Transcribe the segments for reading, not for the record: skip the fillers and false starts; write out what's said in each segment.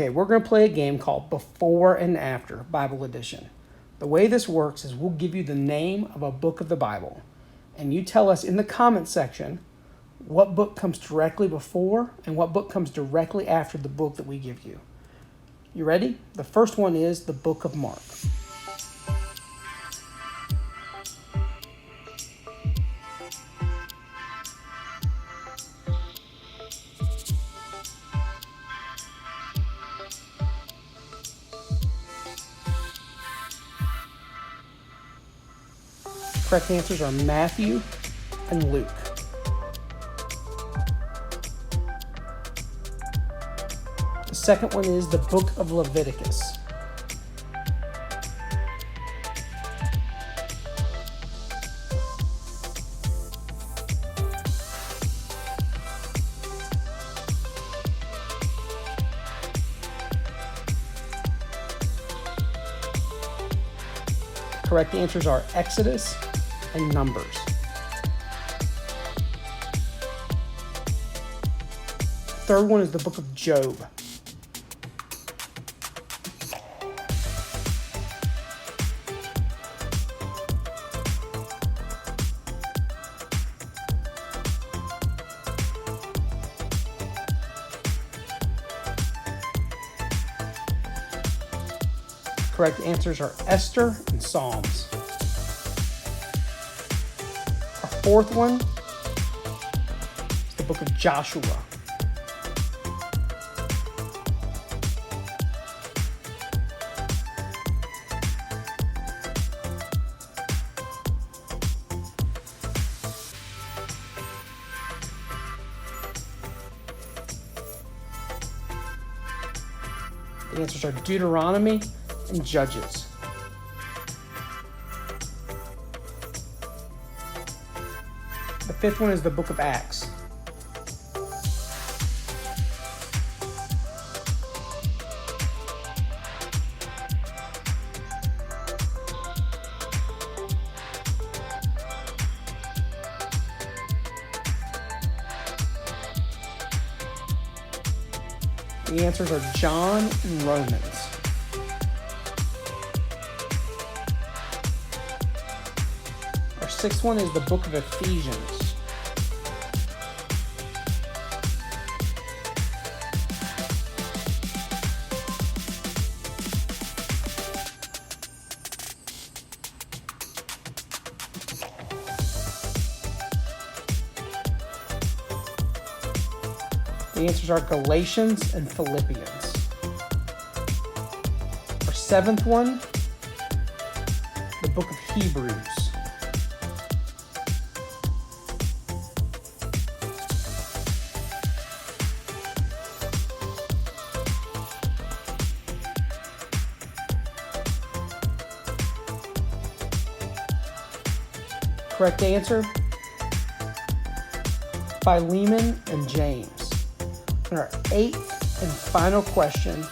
Okay, we're going to play a game called Before and After Bible Edition. The way this works is we'll give you the name of a book of the Bible, and you tell us in the comment section what book comes directly before and what book comes directly after the book that we give you. You ready? The first one is the Book of Mark. Correct answers are Matthew and Luke. The second one is the Book of Leviticus. Correct answers are Exodus and Numbers. Third one is the Book of Job. Correct answers are Esther and Psalms. Our fourth one is the Book of Joshua. The answers are Deuteronomy and Judges. The fifth one is the Book of Acts. The answers are John and Romans. Our sixth one is the Book of Ephesians. The answers are Galatians and Philippians. Our seventh one, the Book of Hebrews. Correct answer, Philemon and James. And our eighth and final question,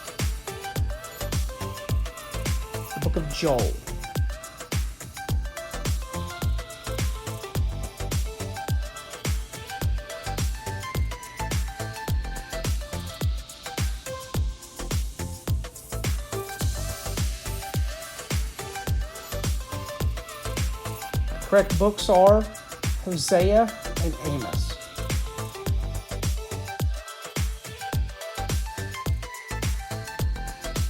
the Book of Joel. Correct books are Hosea and Amos.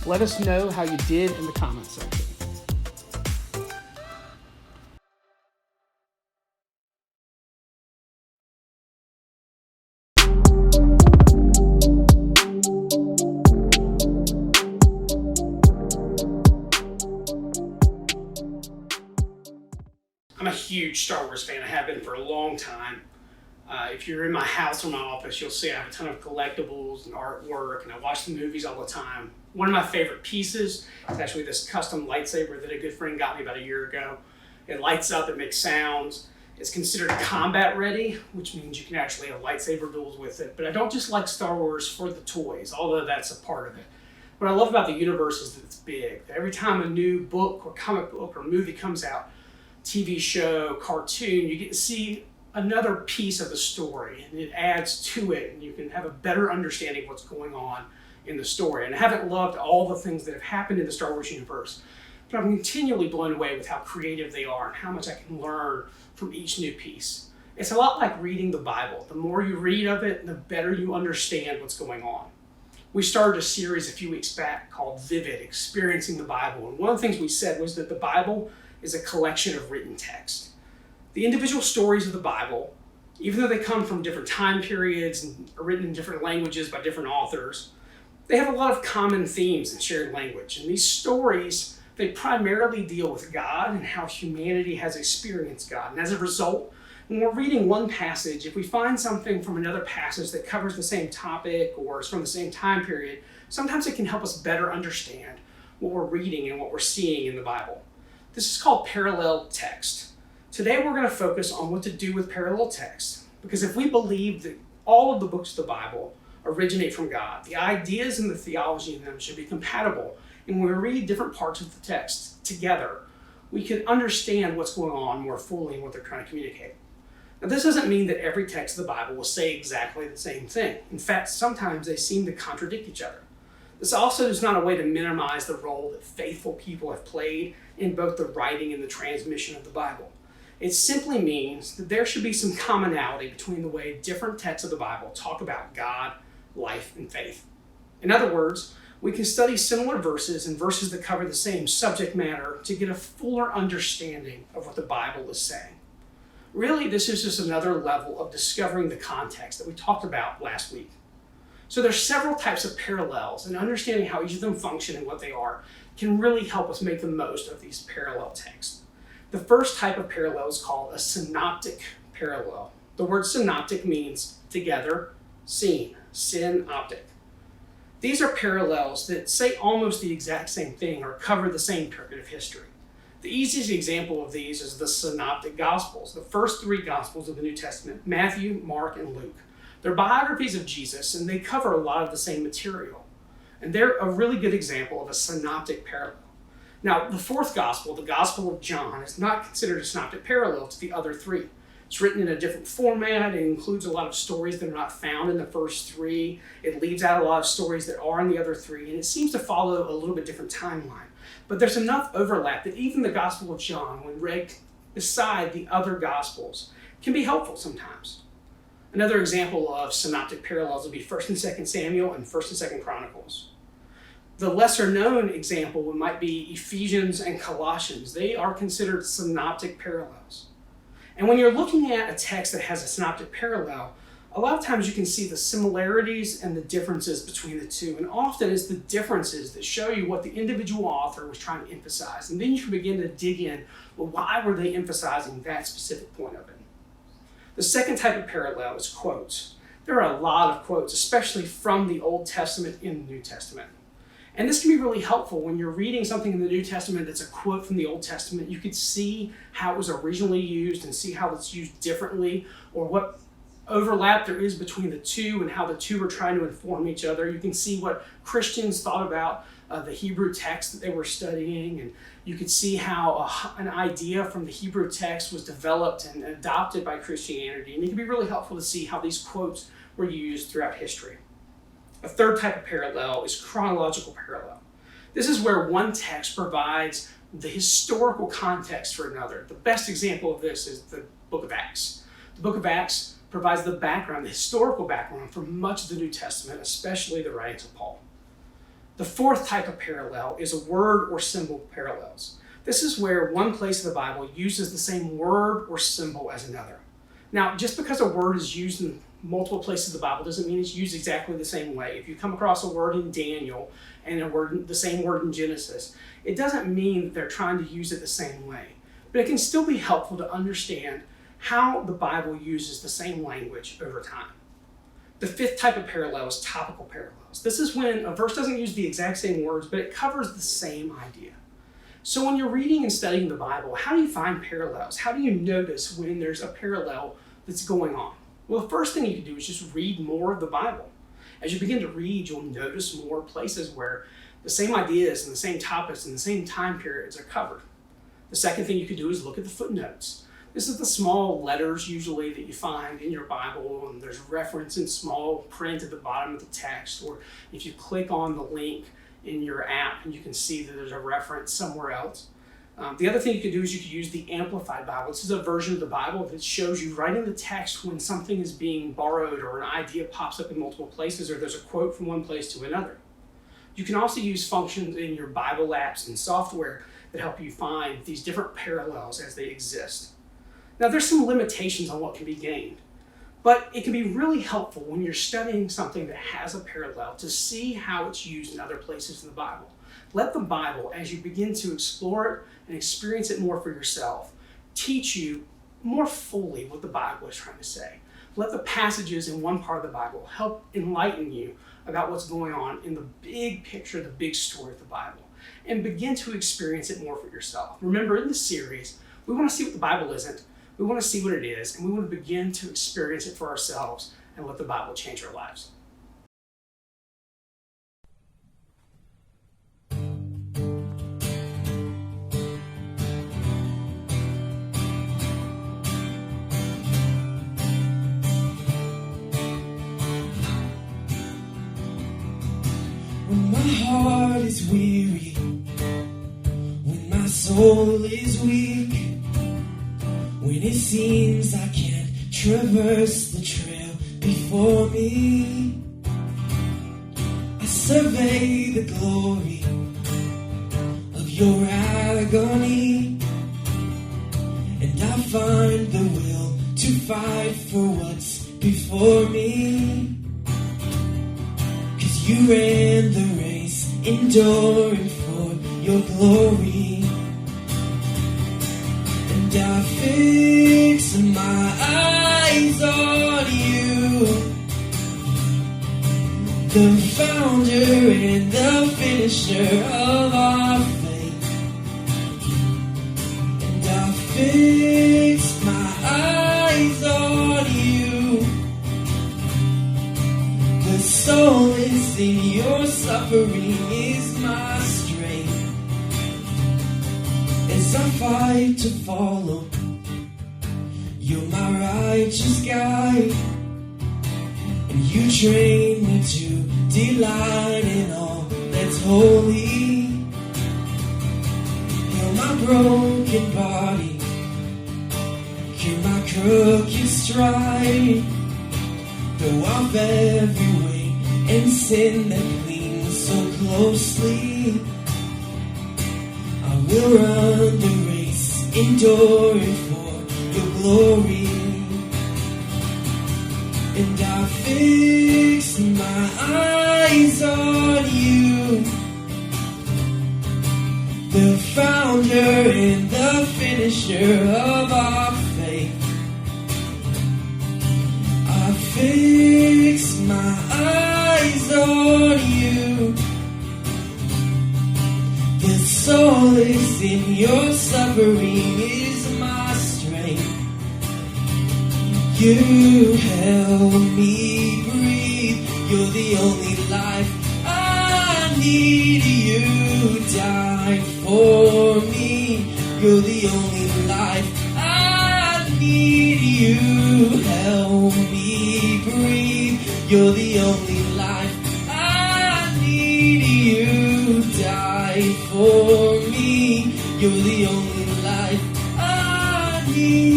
Let us know how you did in the comments section. I'm a huge Star Wars fan. I have been for a long time. If you're in my house or my office, you'll see I have a ton of collectibles and artwork, and I watch the movies all the time. One of my favorite pieces is actually this custom lightsaber that a good friend got me about a year ago. It lights up, it makes sounds. It's considered combat ready, which means you can actually have lightsaber duels with it. But I don't just like Star Wars for the toys, although that's a part of it. What I love about the universe is that it's big. Every time a new book or comic book or movie comes out, TV show, cartoon, you get to see another piece of the story, and it adds to it, and you can have a better understanding of what's going on in the story. And I haven't loved all the things that have happened in the Star Wars universe, but I'm continually blown away with how creative they are and how much I can learn from each new piece. It's a lot like reading the Bible. The more you read of it, the better you understand what's going on. We started a series a few weeks back called Vivid, Experiencing the Bible. And one of the things we said was that the Bible is a collection of written text. The individual stories of the Bible, even though they come from different time periods and are written in different languages by different authors, they have a lot of common themes and shared language. And these stories, they primarily deal with God and how humanity has experienced God. And as a result, when we're reading one passage, if we find something from another passage that covers the same topic or is from the same time period, sometimes it can help us better understand what we're reading and what we're seeing in the Bible. This is called parallel text. Today we're going to focus on what to do with parallel text, because if we believe that all of the books of the Bible originate from God, the ideas and the theology in them should be compatible. And when we read different parts of the text together, we can understand what's going on more fully and what they're trying to communicate. Now, this doesn't mean that every text of the Bible will say exactly the same thing. In fact, sometimes they seem to contradict each other. This also is not a way to minimize the role that faithful people have played in both the writing and the transmission of the Bible. It simply means that there should be some commonality between the way different texts of the Bible talk about God, life, and faith. In other words, we can study similar verses and verses that cover the same subject matter to get a fuller understanding of what the Bible is saying. Really, this is just another level of discovering the context that we talked about last week. So there's several types of parallels, and understanding how each of them function and what they are can really help us make the most of these parallel texts. The first type of parallel is called a synoptic parallel. The word synoptic means together, seen, synoptic. These are parallels that say almost the exact same thing or cover the same period of history. The easiest example of these is the Synoptic Gospels, the first three Gospels of the New Testament, Matthew, Mark, and Luke. They're biographies of Jesus, and they cover a lot of the same material. And they're a really good example of a synoptic parallel. Now, the fourth Gospel, the Gospel of John, is not considered a synoptic parallel to the other three. It's written in a different format. It includes a lot of stories that are not found in the first three. It leaves out a lot of stories that are in the other three, and it seems to follow a little bit different timeline. But there's enough overlap that even the Gospel of John, when read beside the other Gospels, can be helpful sometimes. Another example of synoptic parallels would be 1st and 2nd Samuel and 1st and 2nd Chronicles. The lesser known example might be Ephesians and Colossians. They are considered synoptic parallels. And when you're looking at a text that has a synoptic parallel, a lot of times you can see the similarities and the differences between the two. And often it's the differences that show you what the individual author was trying to emphasize. And then you can begin to dig in, well, why were they emphasizing that specific point of it? The second type of parallel is quotes. There are a lot of quotes, especially from the Old Testament in the New Testament. And this can be really helpful when you're reading something in the New Testament that's a quote from the Old Testament. You could see how it was originally used and see how it's used differently, or what overlap there is between the two and how the two are trying to inform each other. You can see what Christians thought about the Hebrew text that they were studying, and you could see how an idea from the Hebrew text was developed and adopted by Christianity. And it can be really helpful to see how these quotes were used throughout history. A third type of parallel is chronological parallel. This is where one text provides the historical context for another. The best example of this is the book of Acts. The book of Acts provides the background, the historical background for much of the New Testament, especially the writings of Paul. The fourth type of parallel is a word or symbol parallels. This is where one place of the Bible uses the same word or symbol as another. Now, just because a word is used in multiple places of the Bible doesn't mean it's used exactly the same way. If you come across a word in Daniel and the same word in Genesis, it doesn't mean that they're trying to use it the same way. But it can still be helpful to understand how the Bible uses the same language over time. The fifth type of parallel is topical parallels. This is when a verse doesn't use the exact same words, but it covers the same idea. So when you're reading and studying the Bible, how do you find parallels? How do you notice when there's a parallel that's going on? Well, the first thing you can do is just read more of the Bible. As you begin to read, you'll notice more places where the same ideas and the same topics and the same time periods are covered. The second thing you could do is look at the footnotes. This is the small letters usually that you find in your Bible, and there's reference in small print at the bottom of the text, or if you click on the link in your app, you can see that there's a reference somewhere else. The other thing you could do is you could use the Amplified Bible. This is a version of the Bible that shows you right in the text when something is being borrowed or an idea pops up in multiple places or there's a quote from one place to another. You can also use functions in your Bible apps and software that help you find these different parallels as they exist. Now, there's some limitations on what can be gained, but it can be really helpful when you're studying something that has a parallel to see how it's used in other places in the Bible. Let the Bible, as you begin to explore it and experience it more for yourself, teach you more fully what the Bible is trying to say. Let the passages in one part of the Bible help enlighten you about what's going on in the big picture, the big story of the Bible, and begin to experience it more for yourself. Remember, in this series, we want to see what the Bible isn't. We want to see what it is, and we want to begin to experience it for ourselves and let the Bible change our lives. When my heart is weary, when my soul is weak, when it seems I can't traverse the trail before me, I survey the glory of your agony, and I find the will to fight for what's before me. 'Cause you ran the race, enduring for your glory. And I fix my eyes on you, the founder and the finisher of our faith. And I fix my eyes on you, the solace in your suffering is my strength. As I fight to follow, you're my righteous guide, and you train me to delight in all that's holy. Heal my broken body, cure my crooked stride, throw off every weight and sin that clings so closely. I will run the race, enduring for your glory. And I fix my eyes on you, the founder and the finisher of our faith. I fix my eyes on you, the solace in your suffering is my strength. You help me breathe, you're the only life I need. You died for me, you're the only life I need. You help me breathe, you're the only life I need. You died for me, you're the only life I need.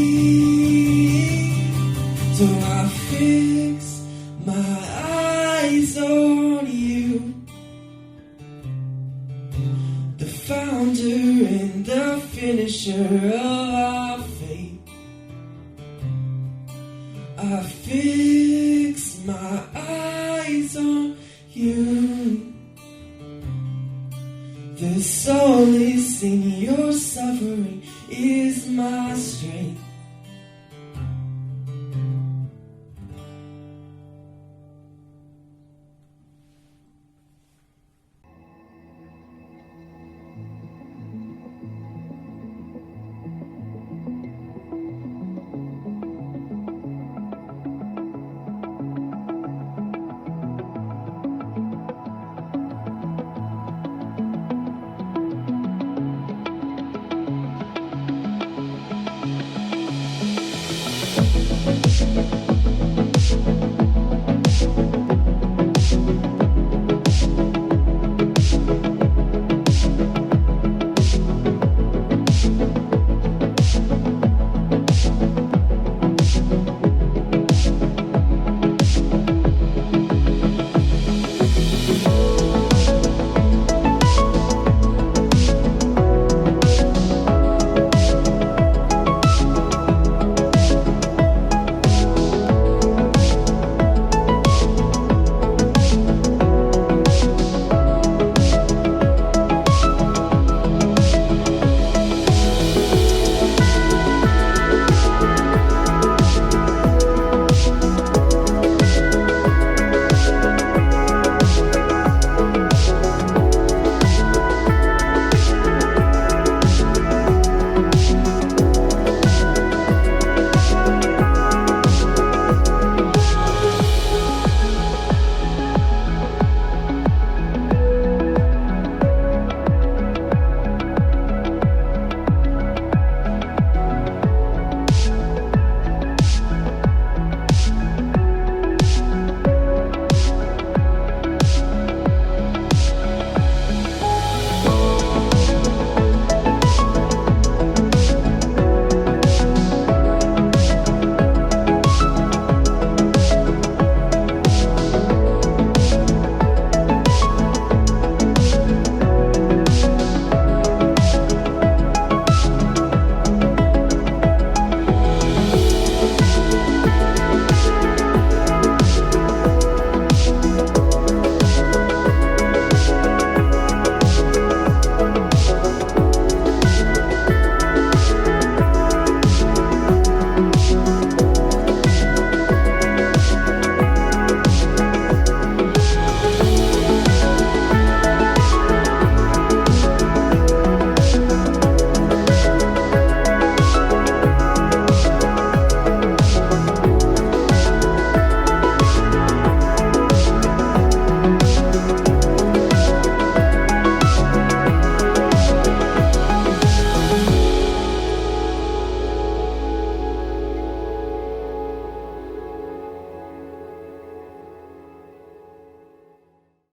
So I fix my eyes on you, the founder and the finisher of our faith. I fix my eyes on you, the solace in your suffering is my strength.